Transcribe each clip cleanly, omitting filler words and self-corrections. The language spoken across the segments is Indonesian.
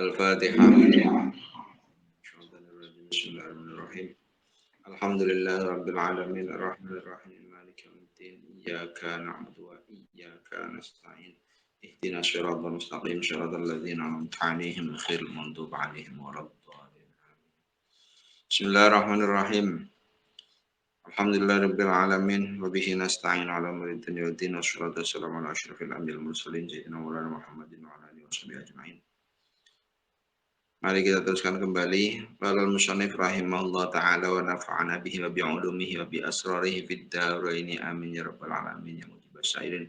Al-Fatihah. Bismillahirrahmanirrahim. Alhamdulillahi rabbil alamin arrahmanir rahim maliki yaumiddin iyyaka na'budu wa iyyaka nasta'in ihdinas siratal mustaqim siratal ladzina an'amta 'alaihim ghairil maghdubi 'alaihim waladdallin. Bismillahirrahmanirrahim. Alhamdulillahi rabbil alamin wa bihi nasta'in 'ala umuri dunya waddin wassalatu wassalamu 'ala asyrafil anbiya'i wal mursalin sayyidina Maulana Muhammadin wa 'ala alihi washabihi ajma'in. Mari kita teruskan kembali. Walal musannif rahimahullah ta'ala wa nafa'ana bihi wa bi'ulumihi wa bi asrarihi fid daraini amin ya rabbal alamin ya mujibas sairin.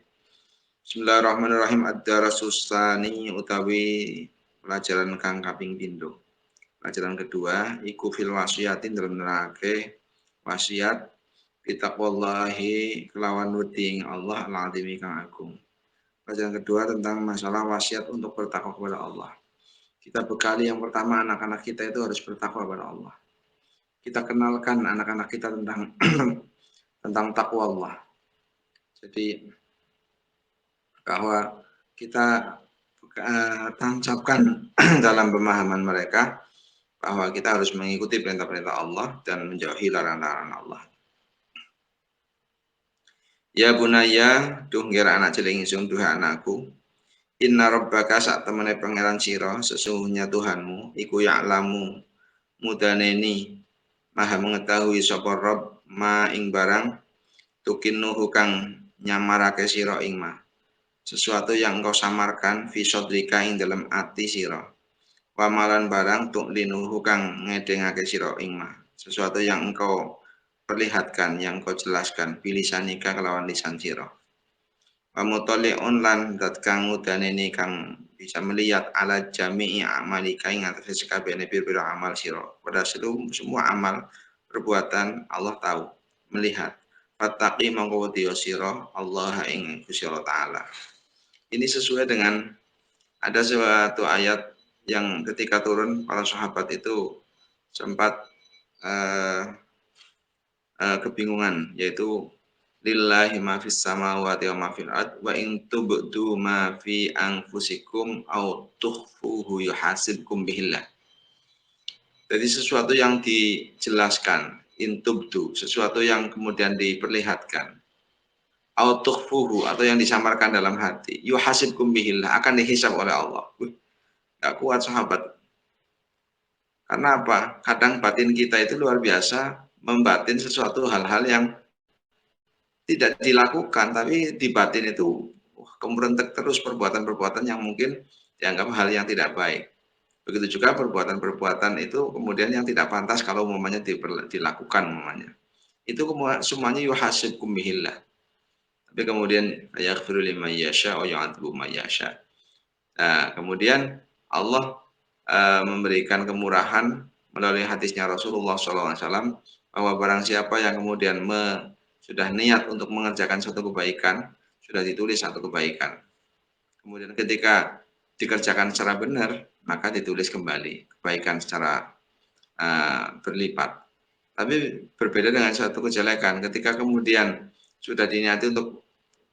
Bismillahirrahmanirrahim. Ad-darasus tsani utawi pelajaran kang kaping pindho. Pelajaran kedua iku fil wasiatin dalam nerake wasiat bitaqwallahi kelawan wedi Allah al-azimi kang agung. Pelajaran kedua tentang masalah wasiat untuk bertakwa kepada Allah. Kita bekali yang pertama anak-anak kita itu harus bertakwa kepada Allah. Kita kenalkan anak-anak kita tentang tentang takwa Allah. Jadi bahwa kita tancapkan dalam pemahaman mereka bahwa kita harus mengikuti perintah-perintah Allah dan menjauhi larangan-larangan Allah. Ya bunaya, duh ngira anak cilik ingsun duh anakku. Inna rabbaka sak temene pangeran sira sesungguhnya Tuhanmu iku ya'lamu mudaneni maha mengetahui sapa Rabb ma ing barang tukinnuhu kang nyamarake sira ing ma sesuatu yang engkau samarkan fi sadrika ing dalam ati sira wa malan barang tuklinuhu kang ngedengake sira ing ma sesuatu yang engkau perlihatkan yang engkau jelaskan bilisanika kelawan lisan sira. Pamutoliun lan dat kang udaneni kang bisa melihat ala jami'i amalika ing atase sekabehane pira-pira amal sira. Pada seluruh semua amal perbuatan Allah tahu, melihat. Fattaqi mongko wedi sira Allah ing Gusti Allah taala. Ini sesuai dengan ada suatu ayat yang ketika turun para sahabat itu sempat kebingungan, yaitu lillahi ma fis samawati wa ma fil ard wa in tubdu ma fi anfusikum aw tukhfuhu yuhasibkum bihillah. Jadi sesuatu yang dijelaskan, intubdu, sesuatu yang kemudian diperlihatkan, aw tukhfuhu atau yang disamarkan dalam hati, yuhasibkum bihillah, akan dihisab oleh Allah. Gak kuat sahabat. Karena apa? Kadang batin kita itu luar biasa membatin sesuatu hal-hal yang tidak dilakukan, tapi di batin itu kemerentek terus perbuatan-perbuatan yang mungkin dianggap hal yang tidak baik. Begitu juga perbuatan-perbuatan itu kemudian yang tidak pantas kalau umumnya dilakukan umumnya. Itu semuanya yuhasibkum bihillah. Tapi kemudian yaghfiru liman yasha wa yu'adzibu man yasha. Nah, kemudian Allah memberikan kemurahan melalui hadisnya Rasulullah SAW bahwa barang siapa yang kemudian sudah niat untuk mengerjakan suatu kebaikan, sudah ditulis satu kebaikan. Kemudian ketika dikerjakan secara benar, maka ditulis kembali kebaikan secara berlipat. Tapi berbeda dengan suatu kejelekan, ketika kemudian sudah diniati untuk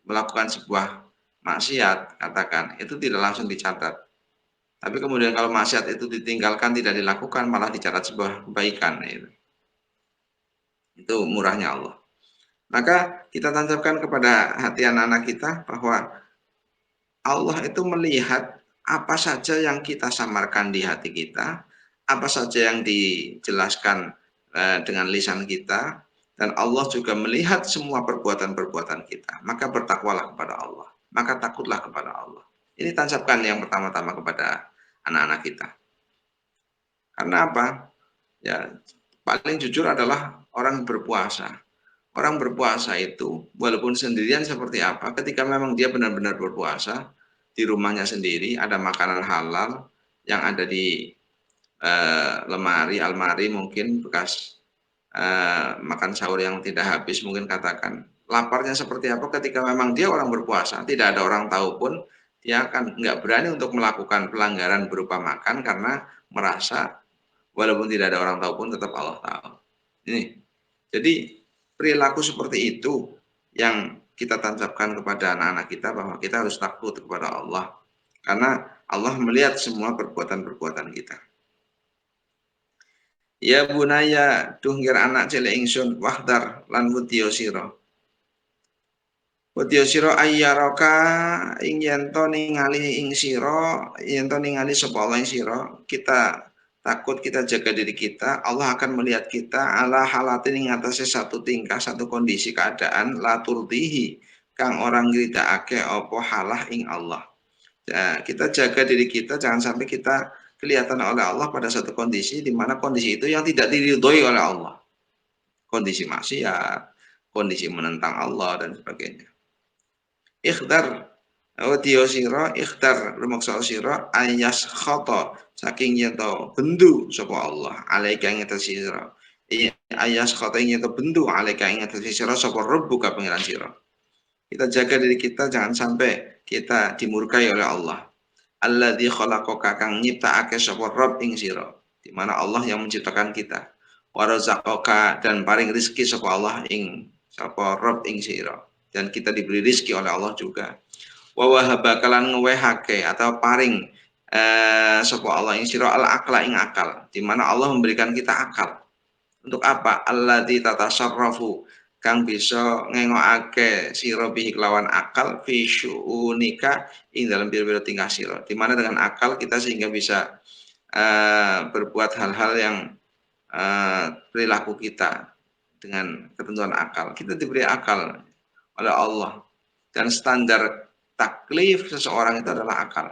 melakukan sebuah maksiat, katakan, itu tidak langsung dicatat. Tapi kemudian kalau maksiat itu ditinggalkan, tidak dilakukan, malah dicatat sebuah kebaikan. Itu murahnya Allah. Maka kita tancapkan kepada hati anak-anak kita bahwa Allah itu melihat apa saja yang kita samarkan di hati kita, apa saja yang dijelaskan dengan lisan kita, dan Allah juga melihat semua perbuatan-perbuatan kita. Maka bertakwalah kepada Allah, maka takutlah kepada Allah. Ini tancapkan yang pertama-tama kepada anak-anak kita. Karena apa? Ya, paling jujur adalah orang berpuasa. Orang berpuasa itu walaupun sendirian seperti apa, ketika memang dia benar-benar berpuasa di rumahnya sendiri, ada makanan halal yang ada di almari mungkin bekas makan sahur yang tidak habis, mungkin katakan laparnya seperti apa ketika memang dia orang berpuasa, tidak ada orang tahu pun, dia akan nggak berani untuk melakukan pelanggaran berupa makan karena merasa walaupun tidak ada orang tahu pun tetap Allah tahu. Ini jadi perilaku seperti itu yang kita tancapkan kepada anak-anak kita bahwa kita harus takut kepada Allah. Karena Allah melihat semua perbuatan-perbuatan kita. Ya bunaya dunggir anak cilik ingsun wahdar lan wedya sira. Wedya sira ayyaraka ing yen to ningali ing sira, yen to ningali sapa Allah ing sira, kita takut, kita jaga diri kita, Allah akan melihat kita ala halatin ing atase satu tingkah, satu kondisi keadaan la turdihi kang orang ngridakake apa halah ing Allah. Ya, kita jaga diri kita jangan sampai kita kelihatan oleh Allah pada satu kondisi di mana kondisi itu yang tidak diridhoi oleh Allah. Kondisi maksiat, kondisi menentang Allah dan sebagainya. Ikhdar Wadya sira ikhtar lumaksa sira ayas khata saking yen to bendu sapa Allah alaika ing atas sira. Ayas khata ing to bendu alaika ing atas sira sapa rabbuka pangeran sira. Kita jaga diri kita jangan sampai kita dimurkai oleh Allah. Alladzi khalaqaka kang nyiptakake sapa Rabb ing sira. Di mana Allah yang menciptakan kita. Wa razaqaka dan paring rezeki sapa Allah ing sapa Rabb ing sira. Dan kita diberi rezeki oleh Allah juga. Wa wahaba kalan ngewehake atau paring sapa Allah ing sira al akla ing akal. Di mana Allah memberikan kita akal. Untuk apa? Alladzi tatasarrafu kang bisa ngengokake sira bihi kelawan akal fi syu'unika ing dalam pira-pira tingkah sira. Di mana dengan akal kita sehingga bisa berbuat hal-hal yang perilaku kita dengan ketentuan akal. Kita diberi akal oleh Allah dan standar taklif seseorang itu adalah akal.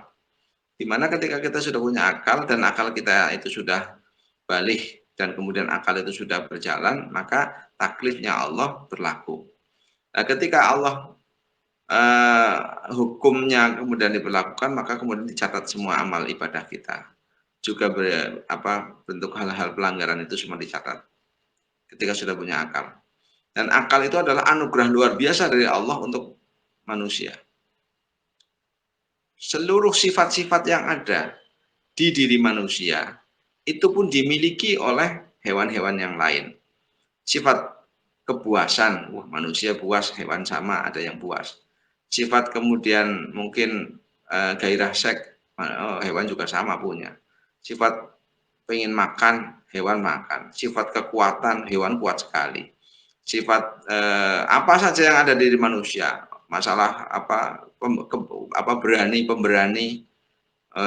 Di mana ketika kita sudah punya akal dan akal kita itu sudah balik dan kemudian akal itu sudah berjalan, maka taklifnya Allah berlaku. Nah, ketika Allah hukumnya kemudian diberlakukan, maka kemudian dicatat semua amal ibadah kita. Juga bentuk hal-hal pelanggaran itu semua dicatat ketika sudah punya akal. Dan akal itu adalah anugerah luar biasa dari Allah untuk manusia. Seluruh sifat-sifat yang ada di diri manusia itu pun dimiliki oleh hewan-hewan yang lain. Sifat kepuasan, wah manusia puas, hewan sama ada yang puas. Sifat kemudian mungkin gairah seks, hewan juga sama punya. Sifat pengen makan, hewan makan. Sifat kekuatan, hewan kuat sekali. Sifat apa saja yang ada di diri manusia, masalah berani, pemberani,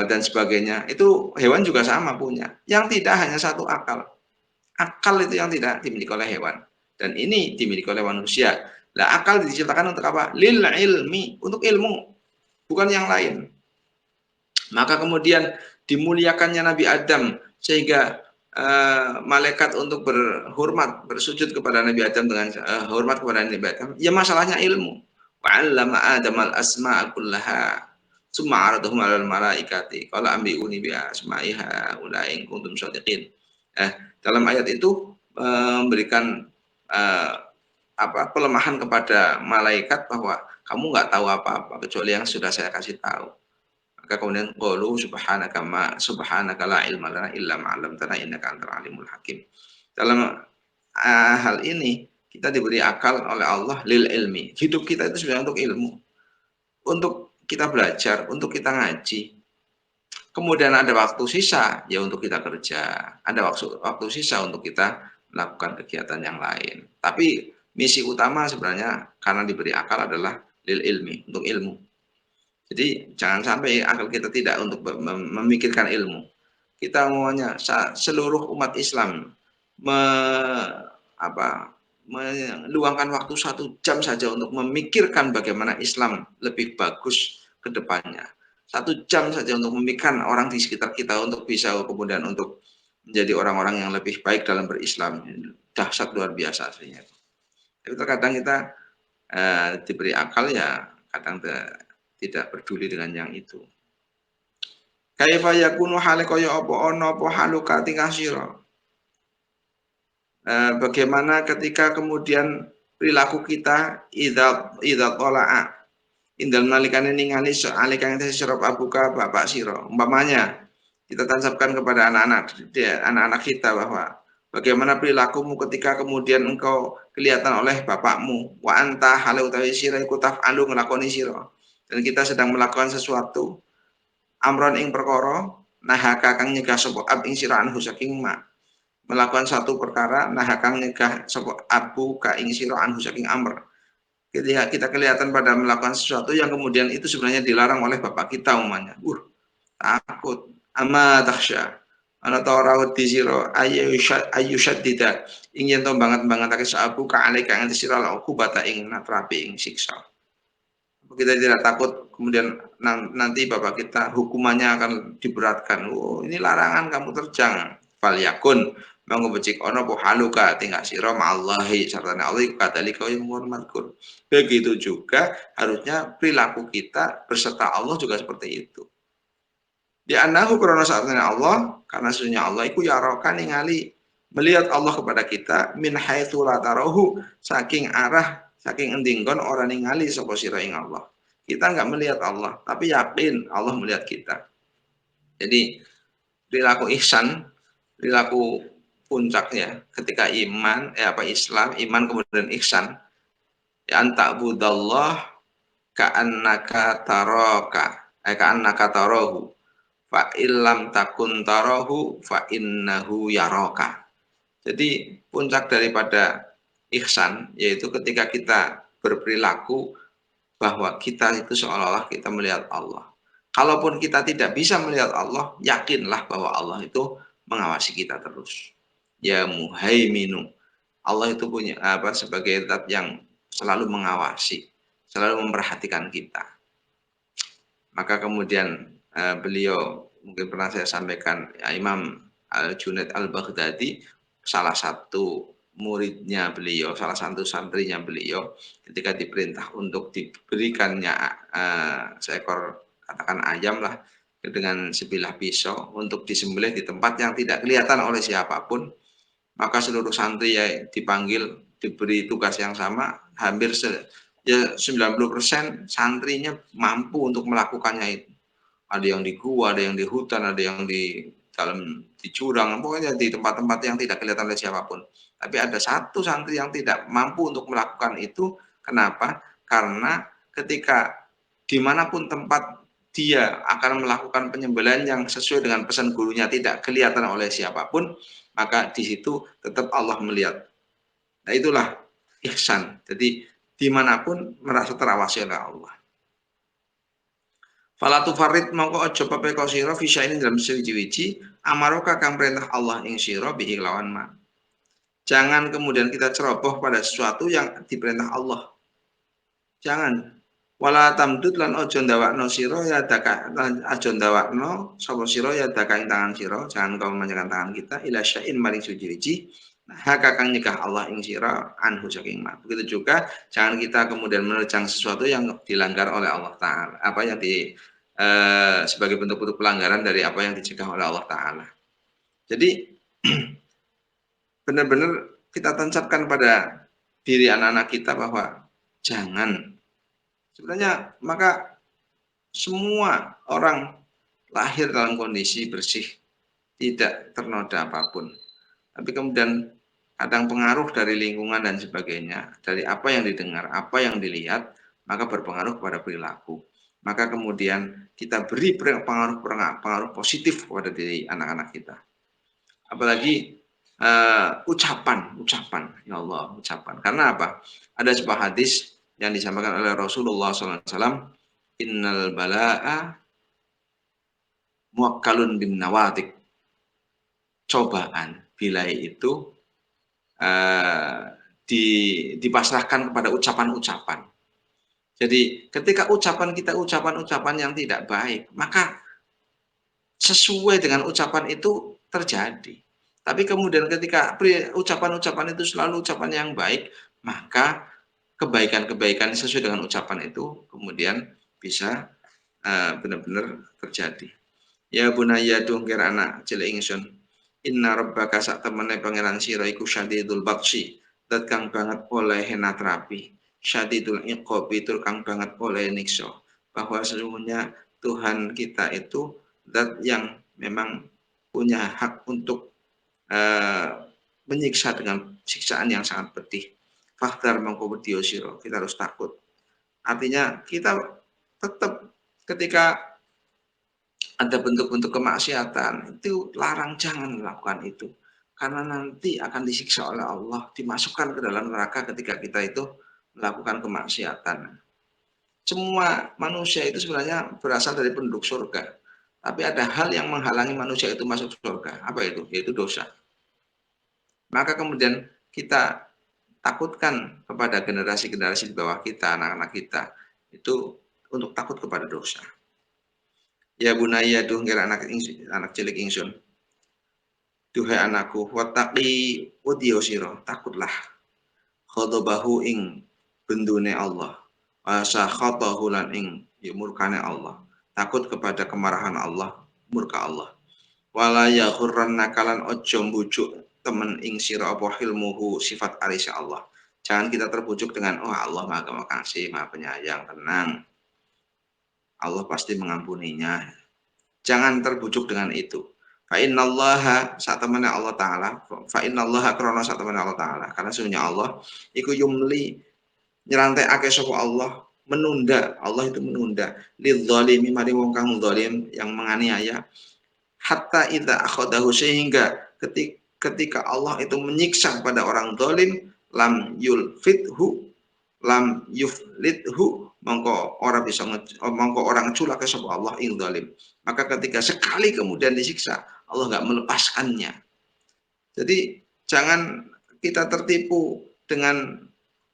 dan sebagainya, itu hewan juga sama punya. Yang tidak hanya satu akal. Akal itu yang tidak dimiliki oleh hewan. Dan ini dimiliki oleh manusia. Nah, akal diciptakan untuk apa? Lil ilmi, untuk ilmu, bukan yang lain. Maka kemudian dimuliakannya Nabi Adam sehingga malaikat untuk berhormat, bersujud kepada Nabi Adam dengan hormat kepada Nabi Adam. Ya masalahnya ilmu. Wa'allama Adam al-asma'a kullaha. Summa aradahum 'alal malaikati qala ambi'uni bi asma'iha ulai in kuntum shadiqin. Dalam ayat itu memberikan pelemahan kepada malaikat bahwa kamu nggak tahu apa-apa kecuali yang sudah saya kasih tahu. Maka kemudian qalu subhanaka la ilma lana illa ma 'allamtana innaka antal alimul hakim. Dalam hal ini kita diberi akal oleh Allah lil ilmi. Hidup kita itu sebenarnya untuk ilmu. Untuk kita belajar, untuk kita ngaji. Kemudian ada waktu sisa ya untuk kita kerja, ada waktu sisa untuk kita melakukan kegiatan yang lain. Tapi misi utama sebenarnya karena diberi akal adalah lil ilmi, untuk ilmu. Jadi jangan sampai akal kita tidak untuk memikirkan ilmu. Kita maunya seluruh umat Islam meluangkan waktu 1 jam saja untuk memikirkan bagaimana Islam lebih bagus ke depannya. 1 jam saja untuk memikirkan orang di sekitar kita untuk bisa kemudian untuk menjadi orang-orang yang lebih baik dalam berislam. Dahsyat luar biasa aslinya. Tapi terkadang kita diberi akal ya kadang tidak peduli dengan yang itu. Kaifa yakunu hale kaya apa ana apa haluka tingkah sira. Bagaimana ketika kemudian perilaku kita idza tala'a indal nalikane ningali alika ing sirap abuka bapak sira. Umpamanya kita tansapkan kepada anak-anak kita bahwa bagaimana perilakumu ketika kemudian engkau kelihatan oleh bapakmu wa anta halu utawi sira iku taf'alu nglakoni sira. Dan kita sedang melakukan sesuatu amron ing perkara nahaka kang nyegah sapa ab ing sira anhu saking ma melakukan satu perkara nahaka kang nyegah sapa abu ka ing sira anhu saking amr. Ketika kita kelihatan pada melakukan sesuatu yang kemudian itu sebenarnya dilarang oleh bapak kita umpamanya. Takut. Ama takhsya. Ana ta ora wedi sira ayu syaddida ingin to banget-bangetake sabu ka alika ing sira la ukubata ing natrapi ing siksa. Kita tidak takut kemudian nanti bapak kita hukumannya akan diberatkan. Oh, ini larangan kamu terjang. Fal yakun mangko becik ana apa haluka tinggal sira ma'allahi sartane Allah iku kadalika yang mazkur. Begitu juga harusnya perilaku kita berserta Allah juga seperti itu. Di anahu karena saatnya Allah karena sesungguhnya Allah iku yaroka ningali melihat Allah kepada kita min haitsu la tarahu saking arah saking endinggon orang ningali sapa sira ing Allah. Kita nggak melihat Allah, tapi yakin Allah melihat kita. Jadi perilaku ihsan, perilaku puncaknya ketika iman, Islam, iman kemudian ihsan, ya anta budallah ka'annaka taraka, ka'annaka tarahu, fa illam takun tarahu fa innahu yaraka. Jadi puncak daripada ihsan yaitu ketika kita berperilaku bahwa kita itu seolah-olah kita melihat Allah. Kalaupun kita tidak bisa melihat Allah, yakinlah bahwa Allah itu mengawasi kita terus. Ya muhaiminu. Allah itu punya sebagai zat yang selalu mengawasi, selalu memperhatikan kita. Maka kemudian beliau mungkin pernah saya sampaikan ya, Imam Al-Junaid Al-Baghdadi salah satu muridnya beliau, salah satu santrinya beliau ketika diperintah untuk diberikannya seekor katakan ayam lah dengan sebilah pisau untuk disembelih di tempat yang tidak kelihatan oleh siapapun, maka seluruh santri ya dipanggil diberi tugas yang sama, hampir ya 90% santrinya mampu untuk melakukannya itu. Ada yang di gua, ada yang di hutan, ada yang di dalam di jurang, pokoknya di tempat-tempat yang tidak kelihatan oleh siapapun. Tapi ada satu santri yang tidak mampu untuk melakukan itu. Kenapa? Karena ketika dimanapun tempat dia akan melakukan penyembelihan yang sesuai dengan pesan gurunya tidak kelihatan oleh siapapun, maka di situ tetap Allah melihat. Nah itulah ihsan. Jadi dimanapun merasa terawasi oleh Allah. Falatu farid mongko aja pepeko sira fisya ini dalam sewiji-wiji amaroka kang perintah Allah ing sira bihi lawan ma. Jangan kemudian kita ceroboh pada sesuatu yang diperintah Allah. Jangan. Wala tamdud lan aja ndawakno sira ya daka aja ndawakno sapa sira ya daka ing tangan sira, jangan kau memanjangkan tangan kita ila syai'in maring suci-wiji. Haka kang nikah Allah ing sira anhu saking ma. Begitu juga jangan kita kemudian menerjang sesuatu yang dilanggar oleh Allah taala. Apa yang sebagai bentuk-bentuk pelanggaran dari apa yang dicegah oleh Allah taala. Jadi benar-benar kita tancapkan pada diri anak-anak kita bahwa jangan. Sebenarnya maka semua orang lahir dalam kondisi bersih, tidak ternoda apapun. Tapi kemudian kadang pengaruh dari lingkungan dan sebagainya, dari apa yang didengar, apa yang dilihat, maka berpengaruh kepada perilaku. Maka kemudian kita beri pengaruh positif kepada diri anak-anak kita. Apalagi ucapan, ya Allah, ucapan. Karena apa? Ada sebuah hadis yang disampaikan oleh Rasulullah SAW, innal bala'a muakkalun bin nawatik. Cobaan, bilai itu dipasrahkan kepada ucapan-ucapan. Jadi ketika ucapan kita ucapan-ucapan yang tidak baik, maka sesuai dengan ucapan itu terjadi. Tapi kemudian ketika ucapan-ucapan itu selalu ucapan yang baik, maka kebaikan-kebaikan sesuai dengan ucapan itu kemudian bisa benar-benar terjadi. Ya bunayya dungkir anak cilik ingsun. Inna rabbaka sak temene pangeran sira iku syadidul batsi. Dat kang banget oleh natrapi. Syadidul iqabi tur kang banget oleh niksa. Bahwa sesungguhnya Tuhan kita itu zat yang memang punya hak untuk menyiksa dengan siksaan yang sangat pedih. Fakhdar mengko wedya sira, kita harus takut. Artinya kita tetap ketika ada bentuk-bentuk kemaksiatan, itu larang, jangan melakukan itu. Karena nanti akan disiksa oleh Allah, dimasukkan ke dalam neraka ketika kita itu melakukan kemaksiatan. Semua manusia itu sebenarnya berasal dari penduduk surga. Tapi ada hal yang menghalangi manusia itu masuk surga. Apa itu? Yaitu dosa. Maka kemudian kita takutkan kepada generasi-generasi di bawah kita, anak-anak kita, itu untuk takut kepada dosa. Ya bunaya duh ngira anak cilik ingsun. Duhai anakku, wattaqi wadiyo sira, takutlah ghadabahu ing bendune Allah. Wa khatahu lan ing ya murkane Allah. Takut kepada kemarahan Allah, murka Allah. Wala yaghurrannaka lan ojo mbujuk temen ing sira apa hilmuhu sifat arisya Allah. Jangan kita terbujuk dengan oh Allah Maha Makasih, Maha Penyayang, tenang. Allah pasti mengampuninya. Jangan terbujuk dengan itu. Fa innallaha saat temannya Allah Ta'ala. Fa innallaha krono saat temannya Allah Ta'ala. Karena sesungguhnya Allah. Iku yumli nyerantai ake sopo Allah. Menunda. Allah itu menunda. Lidzalimi mari wong kang zalim yang menganiaya. Hatta idza akhadahu sehingga ketika Allah itu menyiksa pada orang zalim. Lam yuflithu mongko orang culake sapa Allah ing zalim. Maka ketika sekali kemudian disiksa, Allah nggak melepaskannya. Jadi jangan kita tertipu dengan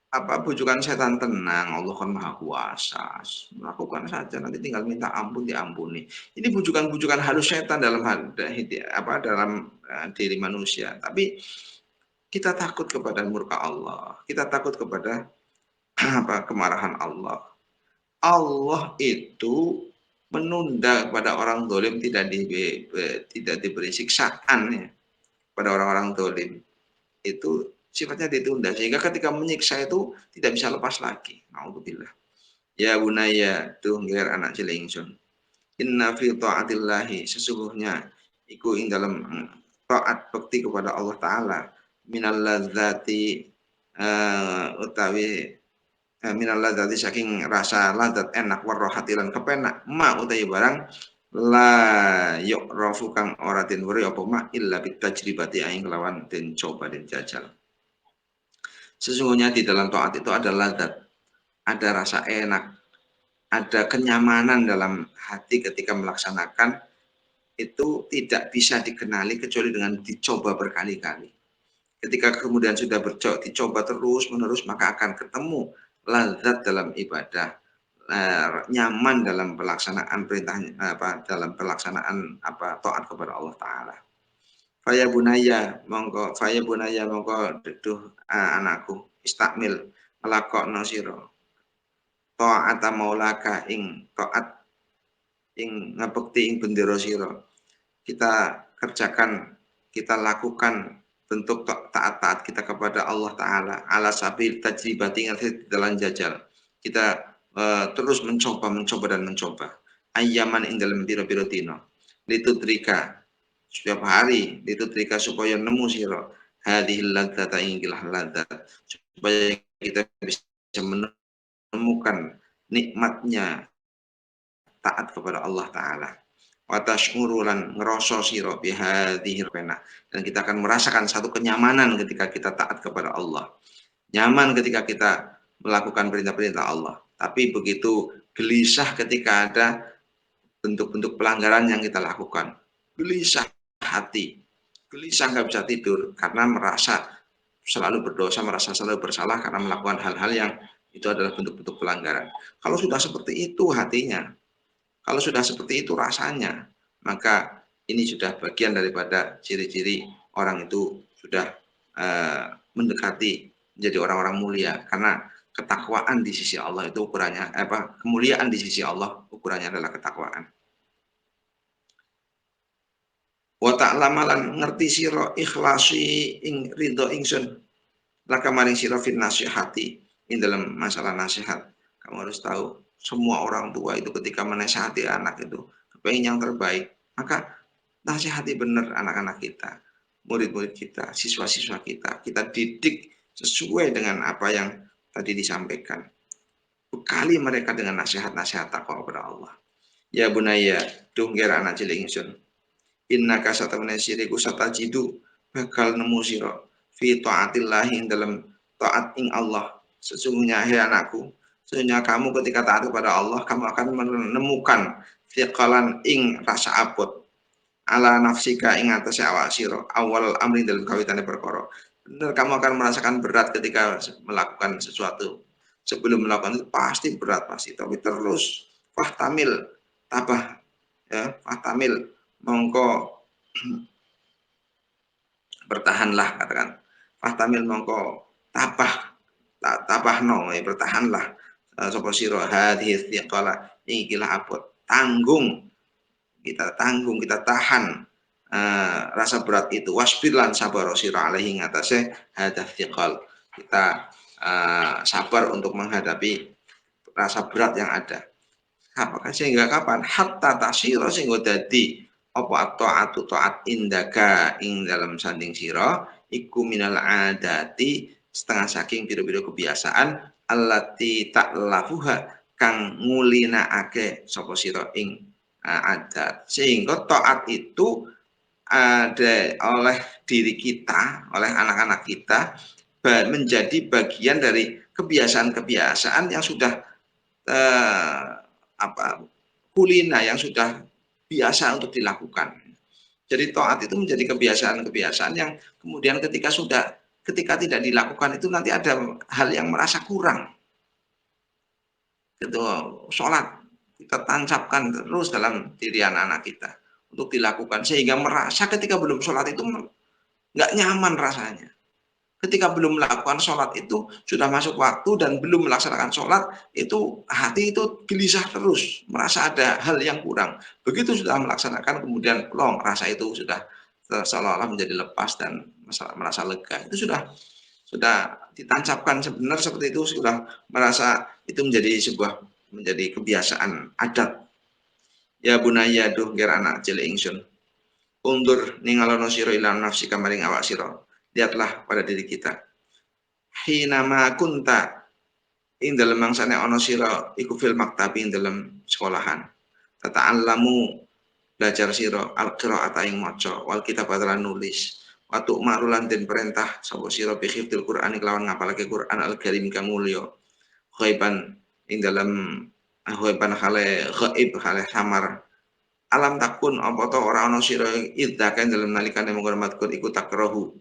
apa bujukan setan, tenang, Allah kan maha kuasa, lakukan saja, nanti tinggal minta ampun diampuni. Ini bujukan-bujukan halus setan dalam diri manusia. Tapi kita takut kepada murka Allah, kita takut kepada kemarahan Allah. Allah itu menunda kepada orang dolim tidak diberi siksaan ya, pada orang-orang dolim itu sifatnya ditunda sehingga ketika menyiksa itu tidak bisa lepas lagi. Nauzubillah. Ya bunaya tuh ngir anak cilik ingsun. Inna fi taatillahi sesungguhnya iku ing dalam taat bekti kepada Allah Taala minal ladzati utawi minal ladzati saking rasa ladzat enak warahati lan kepenak ma utawi barang la yu'rafu kang ora den weruh apa ma illa bitajribati aing kelawan den coba den jajal. Sesungguhnya di dalam taat itu ada ladzat, ada rasa enak, ada kenyamanan dalam hati ketika melaksanakan itu tidak bisa dikenali kecuali dengan dicoba berkali-kali. Ketika kemudian sudah dicoba terus-menerus maka akan ketemu lazat dalam ibadah, nyaman dalam pelaksanaan perintahnya dalam pelaksanaan taat kepada Allah Taala. Faya bunaya mongko deduh anakku istakmil nglakokno sira taat maulaka ing taat ing ngabekti ing bendera sira. Kita kerjakan, kita lakukan bentuk taat-taat kita kepada Allah Ta'ala ala sabil tajribati dalam jajal. Kita terus mencoba dan mencoba. Ayyaman ing dalam biro-biro dino. Litudrika setiap hari, litudrika supaya nemu sira hadhil ladzata ingkilah ladzat supaya kita bisa menemukan nikmatnya taat kepada Allah Ta'ala. Watashkuru lan ngerasa sira bihadhihi dan kita akan merasakan satu kenyamanan ketika kita taat kepada Allah. Nyaman ketika kita melakukan perintah-perintah Allah. Tapi begitu gelisah ketika ada bentuk-bentuk pelanggaran yang kita lakukan. Gelisah hati. Gelisah nggak bisa tidur karena merasa selalu berdosa, merasa selalu bersalah karena melakukan hal-hal yang itu adalah bentuk-bentuk pelanggaran. Kalau sudah seperti itu hatinya, kalau sudah seperti itu rasanya, maka ini sudah bagian daripada ciri-ciri orang itu sudah mendekati menjadi orang-orang mulia. Karena ketakwaan di sisi Allah itu ukurannya kemuliaan di sisi Allah ukurannya adalah ketakwaan. Wa ta'lama lan ngerti sira ikhlasi ing ridho ingsun laka maring sira fin nasihati ing dalam masalah nasihat. Kamu harus tahu semua orang tua itu ketika menasihati anak itu kepengen yang terbaik, maka nasihati benar anak-anak kita, murid-murid kita, siswa-siswa kita. Kita didik sesuai dengan apa yang tadi disampaikan. Bekali mereka dengan nasihat-nasihat takwa kepada Allah. Ya bunaya, duh ngger anak cilik ingsun. Innaka satamene siriku satajidu bakal nemu sira fi taatillah ing dalam taat ing Allah. Sesungguhnya hai anakku, sesungguhnya kamu ketika taat kepada Allah, kamu akan menemukan thiqalan ing rasa abot ala nafsika ing atase awak sira awal amri dalam kawitane perkara. Benar kamu akan merasakan berat ketika melakukan sesuatu. Sebelum melakukan itu pasti berat pasti, tapi terus fahtamil tabah ya, fahtamil mongko bertahanlah katakan. Fahtamil mongko tabah tabahno ya bertahanlah sapa sira hadhihi thiqala ikilah abot tanggung kita tahan rasa berat itu wasbir lan sabar sira alaihi ngatasé hadaf thiqal kita sabar untuk menghadapi rasa berat yang ada. Apakah sehingga kapan hatta tasira sehingga dadi apa taatu taat indaka ing dalam sanding sira iku minal adati setengah saking pira-pira kebiasaan allati ta'lafuha kang ngulinakake sapa sira ing adat sehingga taat itu ada oleh diri kita, oleh anak-anak kita menjadi bagian dari kebiasaan-kebiasaan yang sudah eh, apa kulina yang sudah biasa untuk dilakukan. Jadi taat itu menjadi kebiasaan-kebiasaan yang kemudian ketika tidak dilakukan itu nanti ada hal yang merasa kurang. Gitu, sholat kita tancapkan terus dalam diri anak-anak kita untuk dilakukan sehingga merasa ketika belum sholat itu nggak nyaman rasanya. Ketika belum melakukan sholat itu sudah masuk waktu dan belum melaksanakan sholat itu hati itu gelisah terus merasa ada hal yang kurang. Begitu sudah melaksanakan kemudian plong rasa itu sudah seolah-olah menjadi lepas dan merasa lega. Itu sudah ditancapkan sebenarnya seperti itu sudah merasa itu menjadi kebiasaan adat. Ya bunaya duh ger anak cilik ingsun. Undur ningalono sira ila nafsi kamaring awak sira. Lihatlah pada diri kita hinama kunta ing dalam mangsane ana sira iku fil maktabi ing dalam sekolahan tata'allamu belajar sira al-qira'ata ing maca wal kitabata lan nulis watu marulan den perintah sapa sira bi hifdzil Qur'an kelawan ngapalake Qur'an al-Karim kang mulya ghaiban ing dalam ghaiban hale ghaib hale samar alam takun apa to ora ana sira idza kan dalam nalikane mengormatkan iku takrahu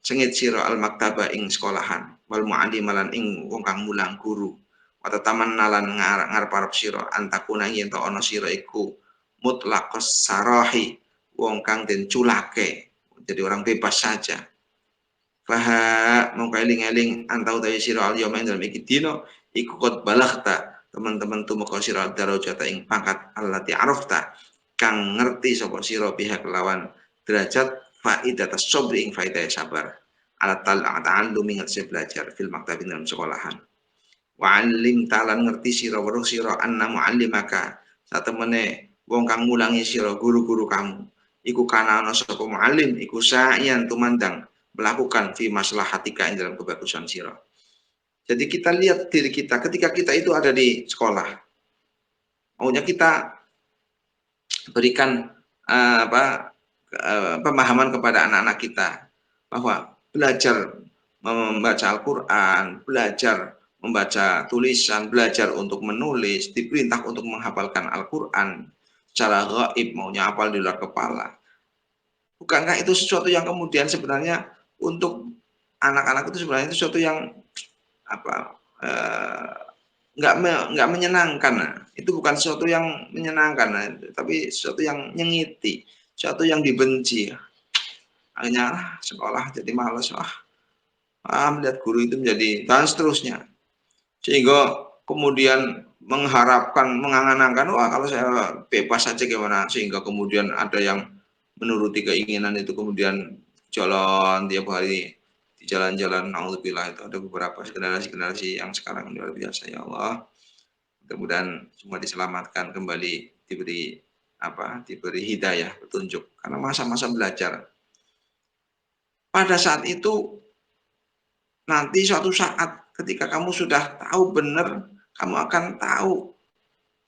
sengit sira al maktaba ing sekolahan wal muallim lan ing wong kang mulang guru wa taman nalan ngarep-arep sira antakuna yen to ana sira iku mutlaqas sarahi wong kang den culake jadi orang bebas saja faha mongko eling-eling antau tawi sira al yauma dalam iki dina iku qad balaghta teman-teman tumeka sira darajata ing pangkat allati arafta kang ngerti sapa sira pihak lawan derajat faidah sabri ing faidah sabar alat ta'allum ngerti belajar fil maktab dalam sekolahan wa alim talan ngerti sira weruh sira anna muallimaka satemene wong kang mulangi sira guru-guru kamu iku kana ana sapa muallim iku sa'ian tumandang melakukan fi maslahatika dalam kebagusan sira. Jadi kita lihat diri kita ketika kita itu ada di sekolah maunya kita berikan pemahaman kepada anak-anak kita bahwa belajar membaca Al-Quran, belajar membaca tulisan, belajar untuk menulis, diperintah untuk menghafalkan Al-Quran secara gaib, maunya hafal di luar kepala. Bukankah itu sesuatu yang kemudian sebenarnya untuk anak-anak itu sebenarnya itu sesuatu yang apa nggak menyenangkan. Itu bukan sesuatu yang menyenangkan, tapi sesuatu yang nyengiti, sesuatu yang dibenci. Akhirnya sekolah jadi malas, melihat guru itu menjadi dan seterusnya. Sehingga kemudian mengharapkan, mengangan-angan, wah kalau saya bebas saja gimana, sehingga kemudian ada yang menuruti keinginan itu kemudian jalan tiap hari di jalan-jalan, naudzubillah itu ada beberapa generasi-generasi yang sekarang luar biasa ya Allah. Mudah-mudahan semua diselamatkan kembali diberi hidayah, petunjuk karena masa-masa belajar. Pada saat itu nanti suatu saat ketika kamu sudah tahu benar, kamu akan tahu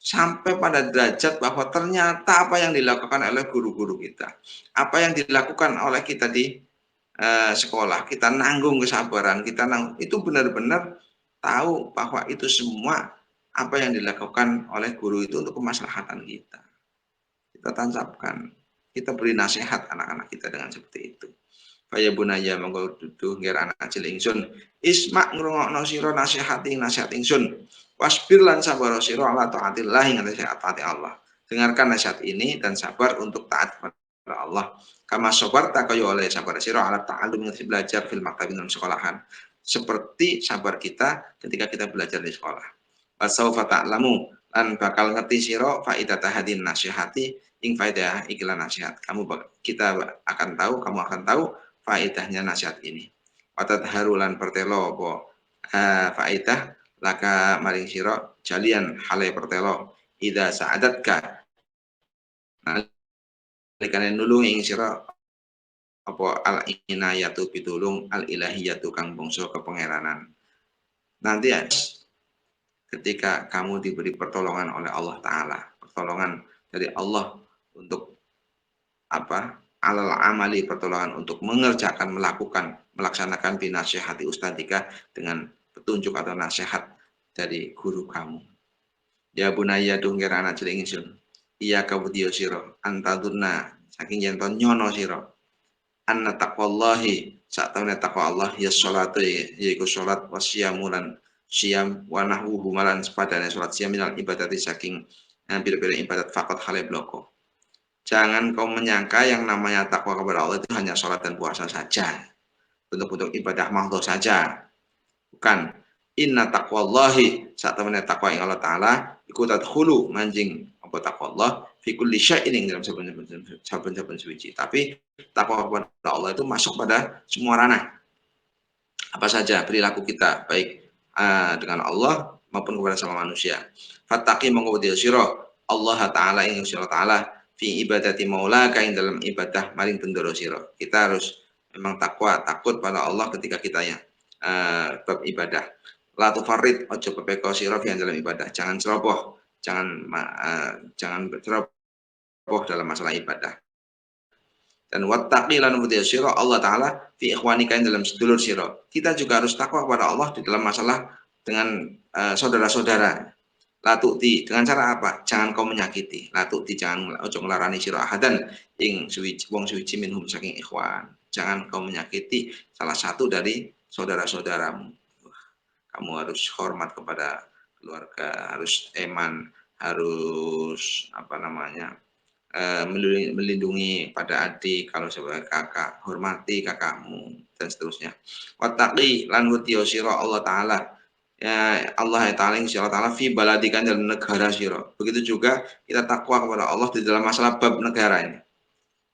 sampai pada derajat bahwa ternyata apa yang dilakukan oleh guru-guru kita, apa yang dilakukan oleh kita di sekolah, kita nanggung kesabaran, itu benar-benar tahu bahwa itu semua apa yang dilakukan oleh guru itu untuk kemaslahatan kita. Kita tancapkan, kita beri nasihat anak-anak kita dengan seperti itu. Kaya bunaya monggo duduh ngger anak cilik ingsun. Isma ngrungokno sira nasihat ingsun. Wasbir lan sabar sira ala taatillah ing atase taati Allah. Dengarkan nasihat ini dan sabar untuk taat kepada Allah. Kama sabarta kaya oleh sabar sira ala ta'allum belajar fil maktab dalam sekolahan. Seperti sabar kita ketika kita belajar di sekolah. Fasaufa ta'lamu lan bakal ngerti sira faidata hadin nasihati ing faedah ikilah nasihat. Kita akan tahu, kamu akan tahu faedahnya nasihat ini. Watat harulan pertelo apa faedah laka maring sira jalian hale pertelo ida sa'adatka nalikane nulung ing sira apa al inayatu pitulung al ilahiyatu kang bangsa kepangeranan. Nanti ya ketika kamu diberi pertolongan oleh Allah Ta'ala, pertolongan dari Allah untuk apa alal amali, pertolongan untuk mengerjakan, melaksanakan binasihati ustadika dengan petunjuk atau nasihat dari guru kamu. Ya bunaya dungkir anak cilik ingsun. Iya kabudya sira antadunna saking yen to nyono sira. Anna taqwallahi sak temene takwa Allah ya salatu yaiku salat wasyamulan siam wa nahwuhu malan sepadane salat siam minal ibadati saking pira-pira ibadat faqat hale bloko. Jangan kau menyangka yang namanya takwa kepada Allah itu hanya sholat dan puasa saja. Bentuk-bentuk ibadah makhluk saja. Bukan. Inna taqwallahi saat temannya takwa yang Allah Ta'ala iku tadkhulu manjing apa takwa Allah fi kulli syai'in dalam saben-saben suci. Tapi takwa kepada Allah itu masuk pada semua ranah. Apa saja perilaku kita baik dengan Allah maupun kepada sama manusia. Fattaqi mengkubudil sira Allah Ta'ala ing Allah Ta'ala fi ibadati maula kain dalam ibadah maring bendoro sira. Kita harus memang takwa, takut pada Allah ketika kita ya beribadah. La tufarrid ojo pepeko sira fi dalam ibadah. Jangan ceroboh, jangan ceroboh dalam masalah ibadah. Dan wattaqi lan sira Allah Ta'ala fi ikhwanika dalam sedulur sira. Kita juga harus takwa kepada Allah di dalam masalah dengan saudara-saudara. Latuti dengan cara apa? Jangan kau menyakiti. Latuti jangan ojo nglarani sira ahadan ing wong suwiji minhum saking ikhwan. Jangan kau menyakiti salah satu dari saudara-saudaramu. Kamu harus hormat kepada keluarga, harus eman, harus apa namanya? Melindungi pada adik kalau sebagai kakak, hormati kakakmu dan seterusnya. Wattaqi lan wutiyo sira Allah Ta'ala ya Allah Ta'ala insya Allah Ta'ala fi baladikan dalam negara siro. Begitu juga kita takwa kepada Allah di dalam masalah bab negara ini.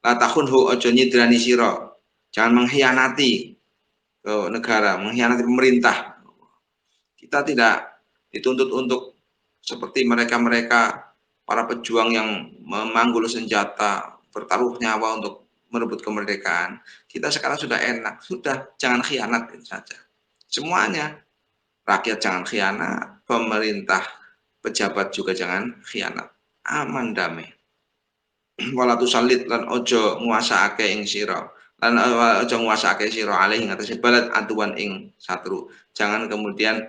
La takhunhu ojo nyidrani siro. Jangan mengkhianati ke negara, mengkhianati pemerintah. Kita tidak dituntut untuk seperti mereka-mereka para pejuang yang memanggul senjata, bertaruh nyawa untuk merebut kemerdekaan. Kita sekarang sudah enak, sudah jangan khianat saja. Semuanya rakyat jangan khianat, pemerintah, pejabat juga jangan khianat. Aman damai. Walatu salit lan ojo nguasaake ing sira. Lan ojo nguasaake sira alih ing atase balad atuan ing satru. Jangan kemudian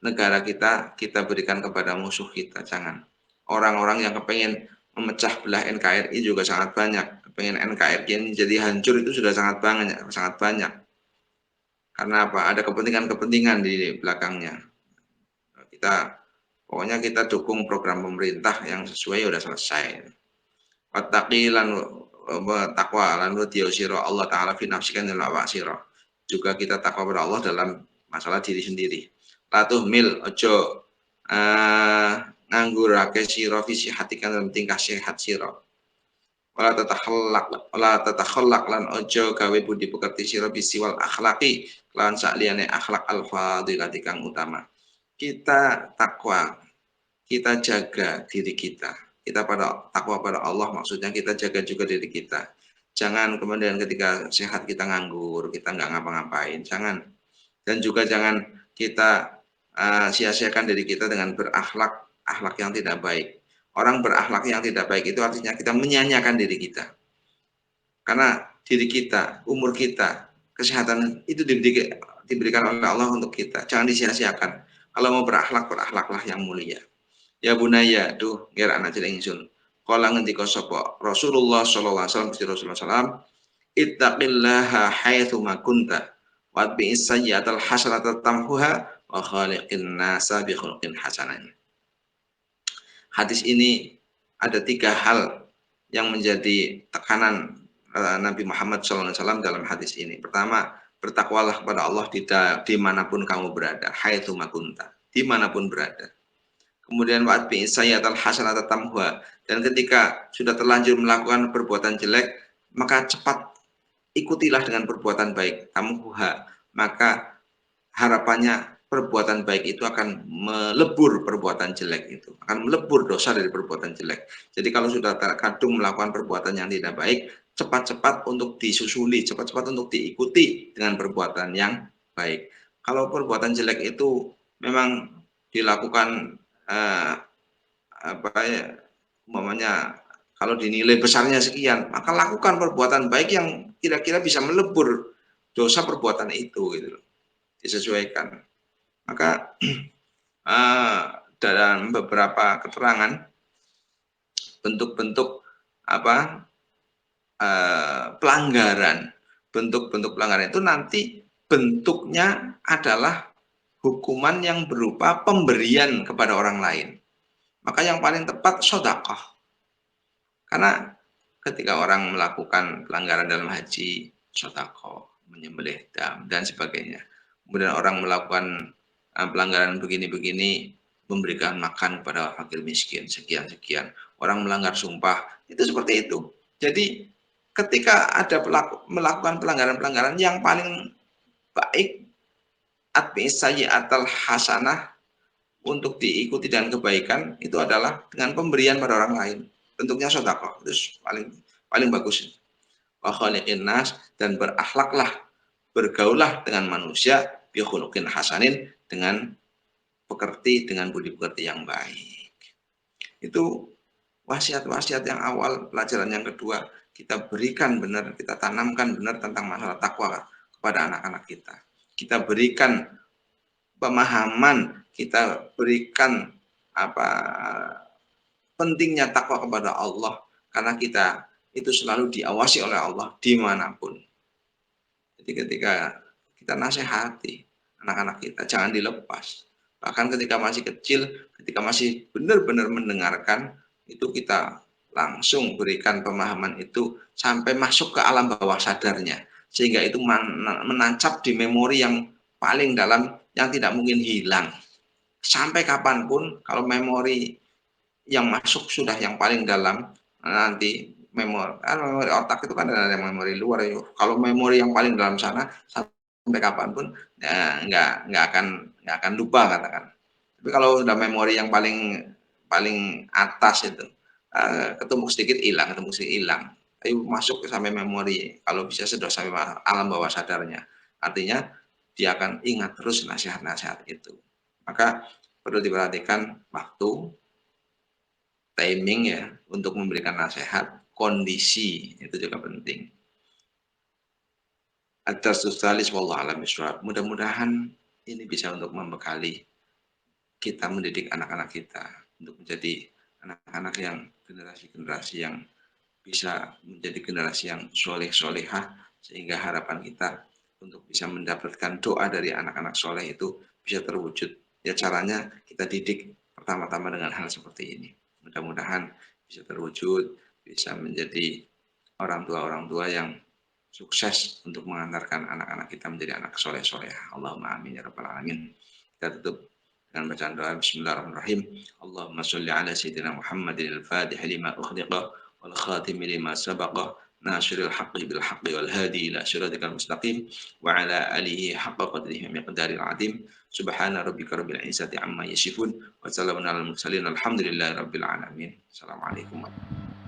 negara kita berikan kepada musuh kita, jangan. Orang-orang yang kepengen memecah belah NKRI juga sangat banyak. Kepengen NKRI ini jadi hancur itu sudah sangat banyak. Karena apa? Ada kepentingan-kepentingan di belakangnya. Pokoknya kita dukung program pemerintah yang sesuai udah selesai. Wattaqi lan takwa lan wadiyo sira Allah Ta'ala fi nafsika dalam awak sira. Juga kita takwa kepada Allah dalam masalah diri sendiri. Latuh mil ojo nganggurake sira fi sihatikan dalam tingkah sehat sira. Wala tatakhallaq lan ojo gawe budi pekerti sira bisiwal akhlaqi lan sakliyane akhlak al-fadilati kang utama. Kita takwa, kita jaga diri kita. Kita pada takwa pada Allah maksudnya kita jaga juga diri kita. Jangan kemudian ketika sehat kita nganggur, kita nggak ngapa-ngapain, jangan. Dan juga jangan kita sia-siakan diri kita dengan berakhlak akhlak yang tidak baik. Orang berakhlak yang tidak baik itu artinya kita menyanyiakan diri kita. Karena diri kita, umur kita, kesehatan itu diberikan oleh Allah untuk kita. Jangan disia-siakan. Kalau mau berakhlak, berakhlaklah yang mulia. Ya bunaya, tuh, biar anak cilik ingsun. Kala ngendika sapa Rasulullah sallallahu alaihi wasallam, Rasulullah sallam, ittaqillaha haitsu ma kunta wa atbi'is sayyi'atal hasanata tamhuha wa khaliqin nasa bi khuluqin hasanan. Hadis ini ada 3 hal yang menjadi tekanan Nabi Muhammad SAW dalam hadis ini. Pertama, bertakwalah kepada Allah dimanapun kamu berada, haitsu ma kunta, dimanapun berada. Kemudian wa'atbi sayyatal hasanata tamhuha, dan ketika sudah terlanjur melakukan perbuatan jelek, maka cepat ikutilah dengan perbuatan baik. Tamhuha, maka harapannya perbuatan baik itu akan melebur perbuatan jelek itu, akan melebur dosa dari perbuatan jelek. Jadi kalau sudah terkadung melakukan perbuatan yang tidak baik, cepat-cepat untuk disusuli, cepat-cepat untuk diikuti dengan perbuatan yang baik. Kalau perbuatan jelek itu memang dilakukan apa ya, umpamanya kalau dinilai besarnya sekian, maka lakukan perbuatan baik yang kira-kira bisa melebur dosa perbuatan itu gitu, disesuaikan. Maka dalam beberapa keterangan bentuk-bentuk apa pelanggaran, bentuk-bentuk pelanggaran itu nanti bentuknya adalah hukuman yang berupa pemberian kepada orang lain. Maka yang paling tepat sedekah. Karena ketika orang melakukan pelanggaran dalam haji, sedekah, menyembelih dan sebagainya. Kemudian orang melakukan pelanggaran begini-begini, memberikan makan kepada fakir miskin sekian-sekian. Orang melanggar sumpah, itu seperti itu. Jadi ketika ada melakukan pelanggaran-pelanggaran, yang paling baik atbi'is sayyi'atal hasanah, untuk diikuti dengan kebaikan itu adalah dengan pemberian pada orang lain. Bentuknya sedekah, itu paling paling bagus. Wa khaliqin nas, dan berakhlaklah, bergaullah dengan manusia bi khuluqin hasanin, dengan pekerti, dengan budi pekerti yang baik. Itu wasiat-wasiat yang awal. Pelajaran yang kedua, kita berikan benar, kita tanamkan benar tentang masalah takwa kepada anak-anak kita. Kita berikan pemahaman, kita berikan apa pentingnya takwa kepada Allah, karena kita itu selalu diawasi oleh Allah dimanapun. Jadi ketika kita nasihati anak-anak kita, jangan dilepas. Bahkan ketika masih kecil, ketika masih benar-benar mendengarkan, itu kita langsung berikan pemahaman itu sampai masuk ke alam bawah sadarnya. Sehingga itu menancap di memori yang paling dalam, yang tidak mungkin hilang. Sampai kapanpun, kalau memori yang masuk sudah yang paling dalam, nanti memori otak itu kan ada memori luar ya. Kalau memori yang paling dalam sana, sampai kapanpun ya, nggak akan lupa katakan. Tapi kalau sudah memori yang paling paling atas itu, ketemu sedikit hilang, ketemu sedikit hilang. Tapi masuk sampai memori, kalau bisa sudah sampai alam bawah sadarnya. Artinya dia akan ingat terus nasihat-nasihat itu. Maka perlu diperhatikan waktu, timing ya, untuk memberikan nasihat, kondisi itu juga penting. Ad-darsus wallahu a'lam bishawab. Mudah-mudahan ini bisa untuk membekali kita mendidik anak-anak kita untuk menjadi anak-anak yang generasi-generasi yang bisa menjadi generasi yang soleh-solehah, sehingga harapan kita untuk bisa mendapatkan doa dari anak-anak soleh itu bisa terwujud. Ya caranya kita didik pertama-tama dengan hal seperti ini. Mudah-mudahan bisa terwujud, bisa menjadi orang tua yang sukses untuk mengantarkan anak-anak kita menjadi anak soleh-soleh. Allahumma amin ya rabbal alamin. Kita tutup dengan bacaan doa bismillahirrahmanirrahim. Allahumma sholli ala sayyidina Muhammadin al-fatih lima ukhliqa wal khatim lima sabaqa nasiril haqqi bil haqqi wal hadi ila siratikal mustaqim wa ala alihi haqqa qadrihi wa miqdaril azim. Subhana rabbika rabbil izzati amma yasifun wa salamun alal mursalin alhamdulillahi rabbil alamin. Assalamualaikum warahmatullahi wabarakatuh.